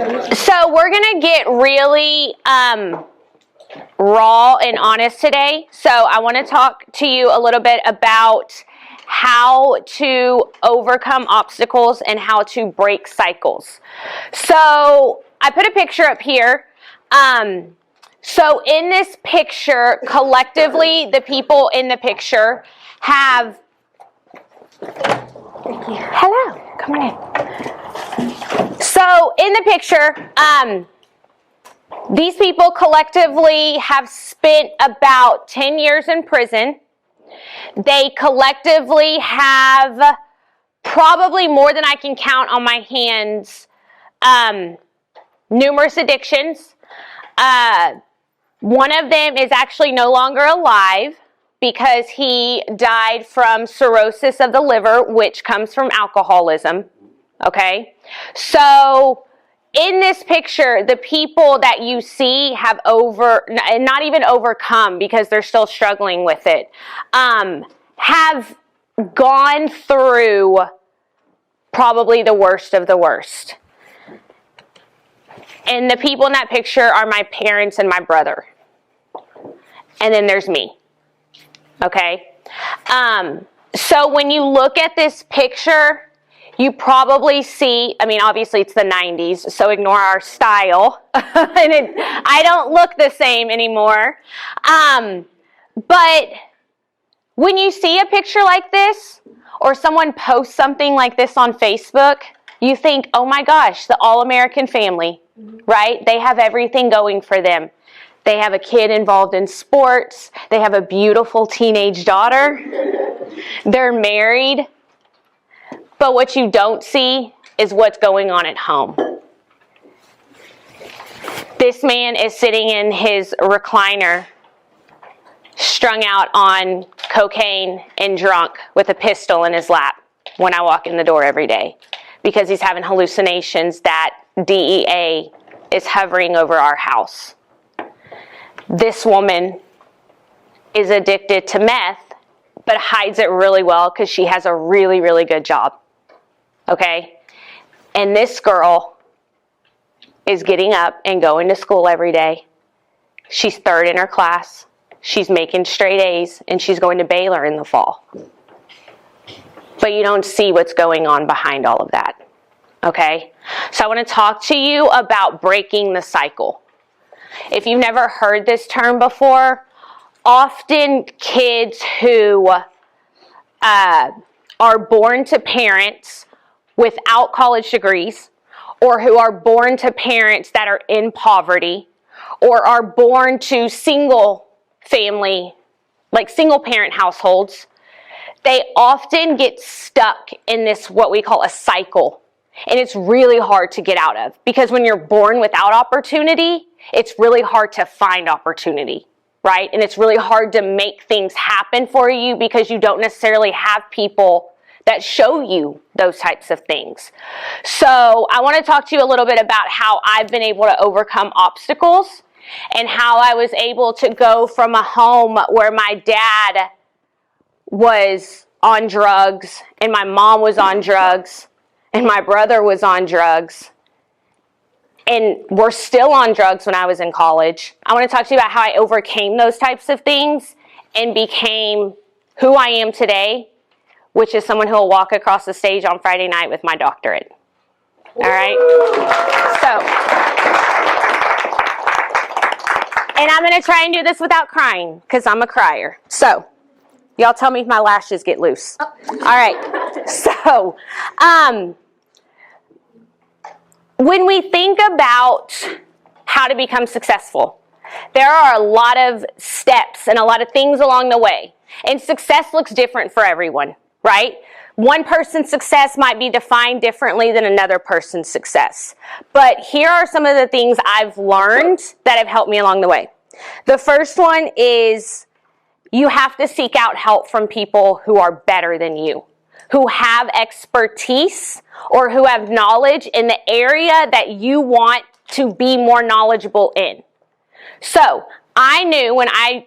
So we're going to get really raw and honest today. So I want to talk to you a little bit about how to overcome obstacles and how to break cycles. So I put a picture up here. So in this picture, collectively, the people in the picture have... Thank you. Hello. Come on in. So in the picture, these people collectively have spent about 10 years in prison. They collectively have probably more than I can count on my hands, numerous addictions. One of them is actually no longer alive because he died from cirrhosis of the liver, which comes from alcoholism. Okay? So in this picture, the people that you see have not even overcome because they're still struggling with it, have gone through probably the worst of the worst. And the people in that picture are my parents and my brother. And then there's me. Okay? So when you look at this picture, you probably see, I mean, obviously it's the 90s, so ignore our style. I don't look the same anymore. But when you see a picture like this, or someone posts something like this on Facebook, you think, oh my gosh, the all-American family, right? They have everything going for them. They have a kid involved in sports. They have a beautiful teenage daughter. They're married. But what you don't see is what's going on at home. This man is sitting in his recliner, strung out on cocaine and drunk with a pistol in his lap when I walk in the door every day because he's having hallucinations that DEA is hovering over our house. This woman is addicted to meth, but hides it really well because she has a really, really good job. Okay? And this girl is getting up and going to school every day. She's third in her class. She's making straight A's, and she's going to Baylor in the fall. But you don't see what's going on behind all of that. Okay? So I want to talk to you about breaking the cycle. If you've never heard this term before, often kids who are born to parents without college degrees, or who are born to parents that are in poverty, or are born to single family, like single parent households, they often get stuck in this, what we call a cycle. And it's really hard to get out of, because when you're born without opportunity, it's really hard to find opportunity, right? And it's really hard to make things happen for you because you don't necessarily have people that show you those types of things. So I want to talk to you a little bit about how I've been able to overcome obstacles and how I was able to go from a home where my dad was on drugs and my mom was on drugs and my brother was on drugs and we're still on drugs when I was in college. I want to talk to you about how I overcame those types of things and became who I am today, which is someone who will walk across the stage on Friday night with my doctorate. All right? So, and I'm going to try and do this without crying, because I'm a crier. So, y'all tell me if my lashes get loose. All right. So, when we think about how to become successful, there are a lot of steps and a lot of things along the way. And success looks different for everyone, right? One person's success might be defined differently than another person's success. But here are some of the things I've learned that have helped me along the way. The first one is you have to seek out help from people who are better than you, who have expertise or who have knowledge in the area that you want to be more knowledgeable in. So I knew when I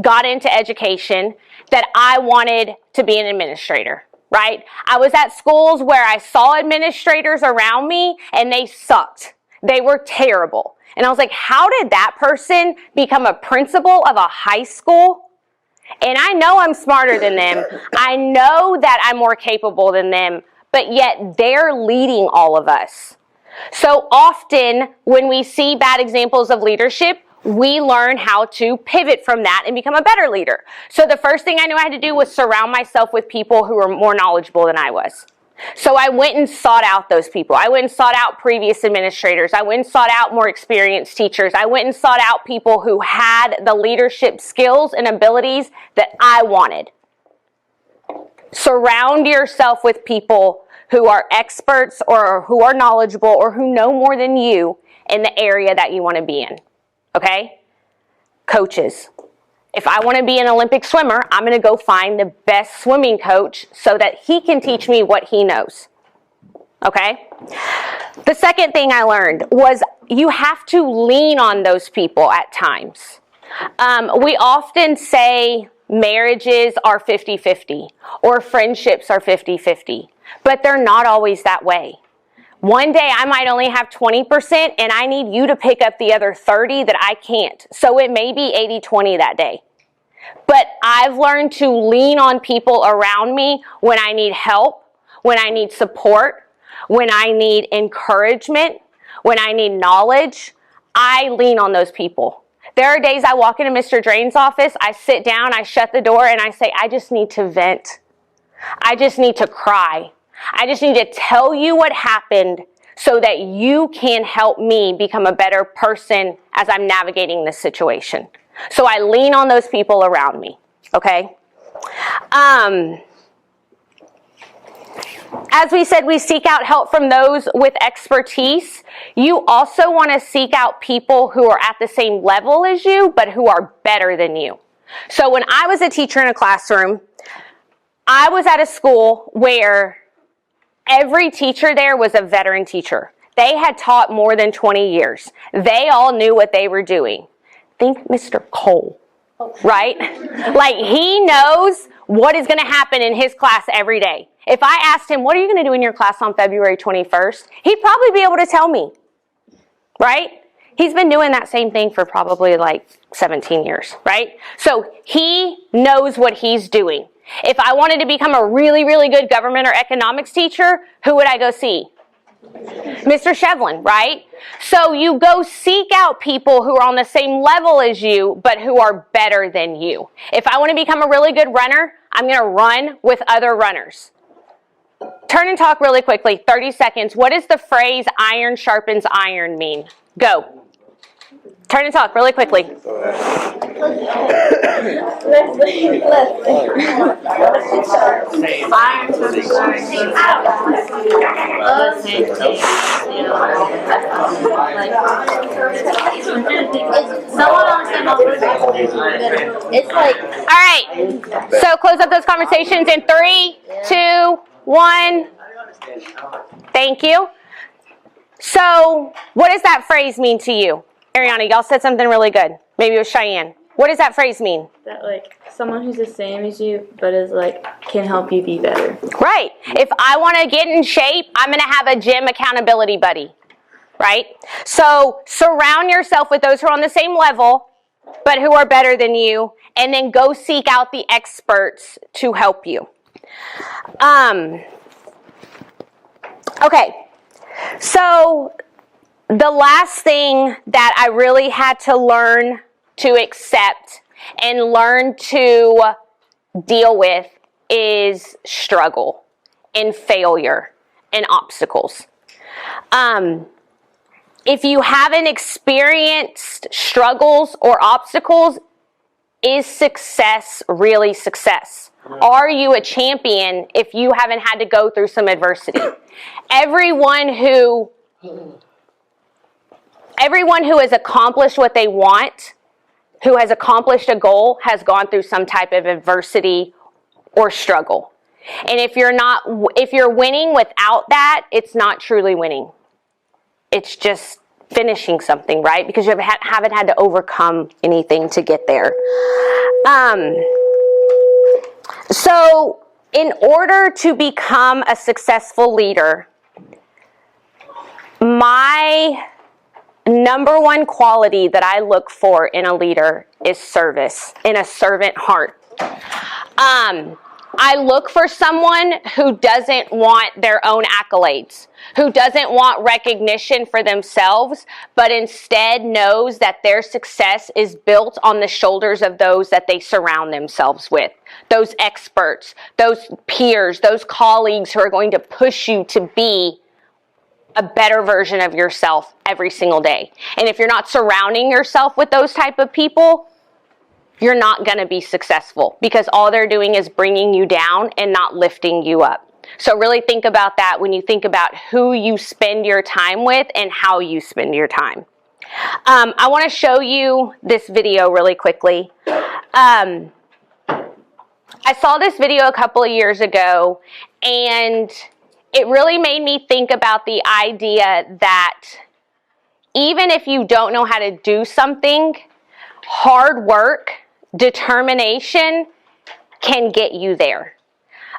got into education that I wanted to be an administrator, right? I was at schools where I saw administrators around me and they sucked. They were terrible. And I was like, how did that person become a principal of a high school? And I know I'm smarter than them. I know that I'm more capable than them, but yet they're leading all of us. So often when we see bad examples of leadership, we learn how to pivot from that and become a better leader. So the first thing I knew I had to do was surround myself with people who were more knowledgeable than I was. So I went and sought out those people. I went and sought out previous administrators. I went and sought out more experienced teachers. I went and sought out people who had the leadership skills and abilities that I wanted. Surround yourself with people who are experts or who are knowledgeable or who know more than you in the area that you want to be in. Okay? Coaches. If I want to be an Olympic swimmer, I'm going to go find the best swimming coach so that he can teach me what he knows. Okay? The second thing I learned was you have to lean on those people at times. We often say marriages are 50-50 or friendships are 50-50, but they're not always that way. One day I might only have 20% and I need you to pick up the other 30 that I can't. So it may be 80-20 that day. But I've learned to lean on people around me when I need help, when I need support, when I need encouragement, when I need knowledge. I lean on those people. There are days I walk into Mr. Drain's office, I sit down, I shut the door, and I say, I just need to vent. I just need to cry. I just need to tell you what happened so that you can help me become a better person as I'm navigating this situation. So I lean on those people around me, okay? As we said, we seek out help from those with expertise. You also want to seek out people who are at the same level as you, but who are better than you. So when I was a teacher in a classroom, I was at a school where every teacher there was a veteran teacher. They had taught more than 20 years. They all knew what they were doing. Think Mr. Cole, right? Like he knows what is going to happen in his class every day. If I asked him, what are you going to do in your class on February 21st? He'd probably be able to tell me, right? He's been doing that same thing for probably like 17 years, right? So he knows what he's doing. If I wanted to become a really, really good government or economics teacher, who would I go see? Mr. Shevlin, right? So you go seek out people who are on the same level as you, but who are better than you. If I want to become a really good runner, I'm going to run with other runners. Turn and talk really quickly, 30 seconds. What does the phrase iron sharpens iron mean? Go. Turn and talk really quickly. It's like, all right. So close up those conversations in 3, 2, 1. Thank you. So what does that phrase mean to you? Ariana, y'all said something really good. Maybe it was Cheyenne. What does that phrase mean? that like someone who's the same as you but is like can help you be better. Right. If I want to get in shape, I'm going to have a gym accountability buddy. Right? So surround yourself with those who are on the same level but who are better than you, and then go seek out the experts to help you. Okay. So the last thing that I really had to learn to accept and learn to deal with is struggle and failure and obstacles. If you haven't experienced struggles or obstacles, is success really success? Are you a champion if you haven't had to go through some adversity? Everyone who has accomplished what they want, who has accomplished a goal, has gone through some type of adversity or struggle. And if you're winning without that, it's not truly winning. It's just finishing something, right? Because you haven't had to overcome anything to get there. So in order to become a successful leader, my number one quality that I look for in a leader is service, in a servant heart. I look for someone who doesn't want their own accolades, who doesn't want recognition for themselves, but instead knows that their success is built on the shoulders of those that they surround themselves with, those experts, those peers, those colleagues who are going to push you to be a better version of yourself every single day. And if you're not surrounding yourself with those type of people, you're not going to be successful, because all they're doing is bringing you down and not lifting you up. So really think about that when you think about who you spend your time with and how you spend your time. I want to show you this video really quickly. I saw this video a couple of years ago, and it really made me think about the idea that even if you don't know how to do something, hard work, determination can get you there.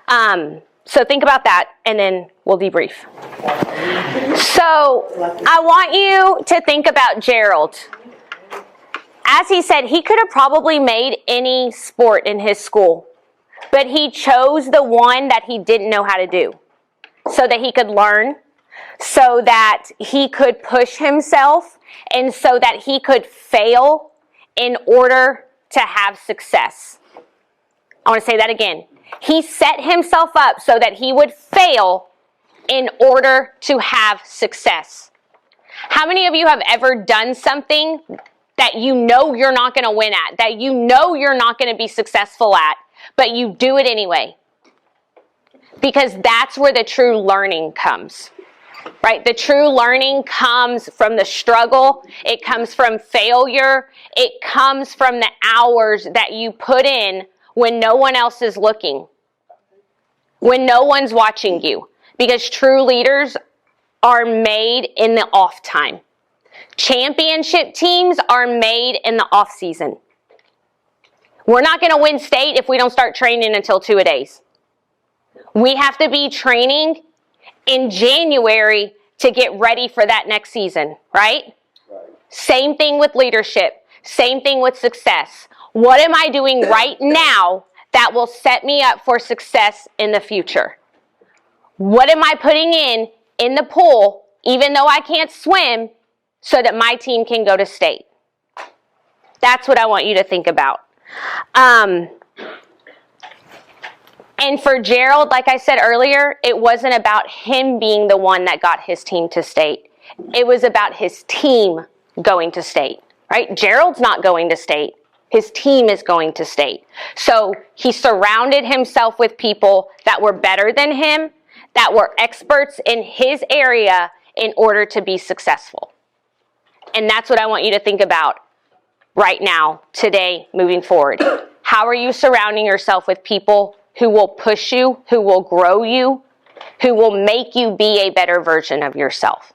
So think about that, and then we'll debrief. So I want you to think about Gerald. As he said, he could have probably made any sport in his school, but he chose the one that he didn't know how to do so that he could learn, so that he could push himself, and so that he could fail in order to have success. I want to say that again. He set himself up so that he would fail in order to have success. How many of you have ever done something that you know you're not going to win at, that you know you're not going to be successful at, but you do it anyway? Because that's where the true learning comes. Right? The true learning comes from the struggle. It comes from failure. It comes from the hours that you put in when no one else is looking, when no one's watching you. Because true leaders are made in the off time. Championship teams are made in the off season. We're not going to win state if we don't start training until 2-a-days. We have to be training in January to get ready for that next season, right? Same thing with leadership. Same thing with success. What am I doing right now that will set me up for success in the future? What am I putting in the pool, even though I can't swim, so that my team can go to state? That's what I want you to think about. And for Gerald, like I said earlier, it wasn't about him being the one that got his team to state. It was about his team going to state, right? Gerald's not going to state. His team is going to state. So he surrounded himself with people that were better than him, that were experts in his area in order to be successful. And that's what I want you to think about right now, today, moving forward. How are you surrounding yourself with people who will push you, who will grow you, who will make you be a better version of yourself?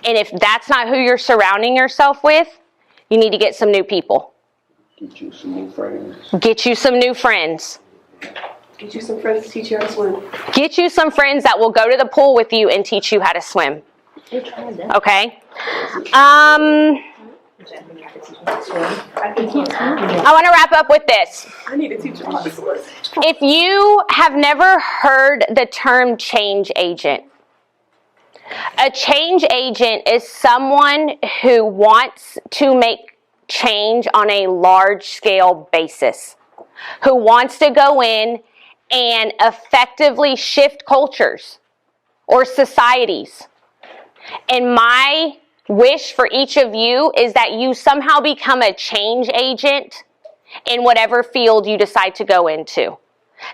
And if that's not who you're surrounding yourself with, you need to get some new people. Get you some new friends. Get you some new friends. Get you some friends to teach you how to swim. Get you some friends that will go to the pool with you and teach you how to swim. Okay? I want to wrap up with this. I need to teach you how to swim. If you have never heard the term change agent, a change agent is someone who wants to make change on a large-scale basis, who wants to go in and effectively shift cultures or societies. And my wish for each of you is that you somehow become a change agent in whatever field you decide to go into.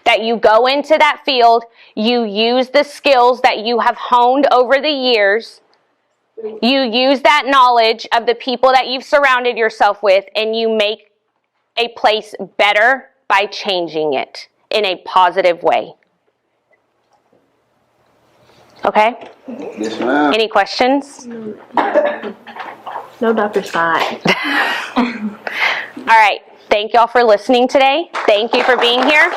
That you go into that field, you use the skills that you have honed over the years, you use that knowledge of the people that you've surrounded yourself with, and you make a place better by changing it in a positive way. Okay? Yes, ma'am. Any questions? No, Dr. Stein. All right. Thank y'all for listening today. Thank you for being here.